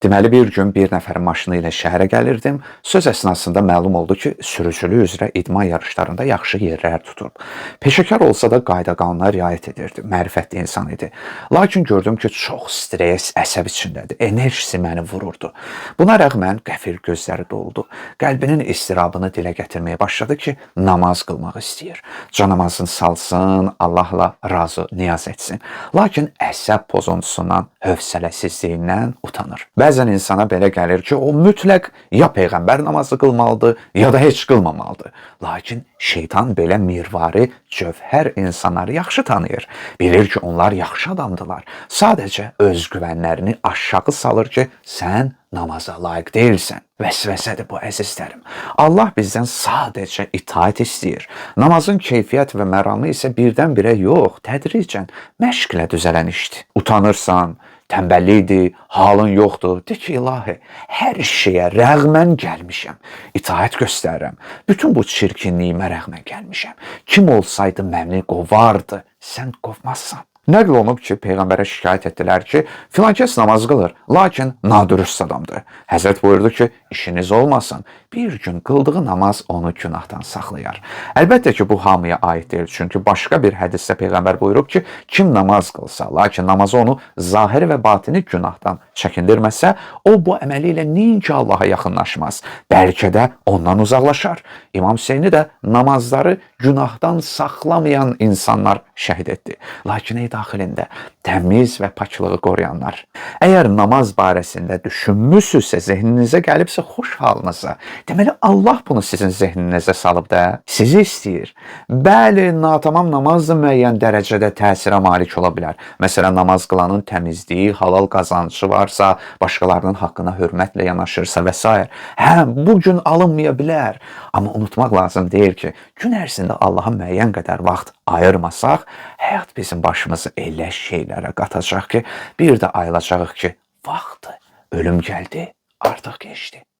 Deməli bir gün bir nəfərin maşını ilə şəhərə gəlirdim. Söz əsnasında məlum oldu ki, sürücülük üzrə idman yarışlarında yaxşı yerlər tutub. Peşəkar olsa da qayda-qanuna riayət edirdi. Mərifətli insan idi. Lakin gördüm ki, çox stres, əsəb içindədir. Enerjisi məni vururdu. Buna rəğmən qəfil gözləri doldu. Qəlbinin istirabını dilə gətirməyə başladı ki, namaz qılmaq istəyir. Canamazını salsın, Allahla razı niyaz etsin. Lakin əsəb pozuntusundan, hövsələsizliyindən utanır. Bəzən insana belə gəlir ki, o mütləq ya peyğəmbər namazı qılmalıdır, ya da heç qılmamalıdır. Lakin şeytan belə mirvari, cövhər insanları yaxşı tanıyır. Bilir ki, onlar yaxşı adamdılar. Sadəcə özgüvənlərini aşağı salır ki, sən namaza layiq deyilsən. Vəsvəsədir bu, əzizlərim. Allah bizdən sadəcə itaət istəyir. Namazın keyfiyyət və məramı isə birdən-birə yox, tədricən məşqlə düzələn işdir. Utanırsan, tənbəllikdir, halın yoxdur. De ki, ilahi, hər şeyə rəğmən gəlmişəm. İtaət göstərirəm. Bütün bu çirkinliyimə rəğmən gəlmişəm. Kim olsaydı məni qovardı, sən qovmazsan. Nəql olunub ki, Peyğəmbərə şikayət etdilər ki, filan kəs namaz qılır, lakin nadürüst adamdır. Həzrət buyurdu ki, işiniz olmasın, bir gün qıldığı namaz onu günahdan saxlayar. Əlbəttə ki, bu hamıya aid deyil, çünki başqa bir hədisdə Peyğəmbər buyurub ki, kim namaz qılsa, lakin namazı onu zahiri və batini günahdan çəkindirməsə, o bu əməli ilə nəinki Allaha yaxınlaşmaz, bəlkə də ondan uzaqlaşar. İmam Hüseyni də namazları günahdan saxlamayan insanlar şəhid etdi. Lakin daxilində təmiz və paçlığı qoruyanlar. Əgər namaz barəsində düşünmüsünüzsə, zehninizə gəlibsə xoş halınıza, deməli Allah bunu sizin zehninizə salıb da, sizi istəyir. Bəli, natamam namaz da müəyyən dərəcədə təsirə malik ola bilər. Məsələn, namaz qılanın təmizliyi, halal qazancı varsa, başqalarının haqqına hörmətlə yanaşırsa və s. Hə, bu gün alınmaya bilər. Amma unutmaq lazım deyil ki, gün ərzində Allaha müəyyən qədər vaxt ayırmasaq, həyat bizim başımızı elə şeylərə qatacaq ki, bir də ayılacağıq ki, vaxtı, ölüm gəldi, artıq keçdi.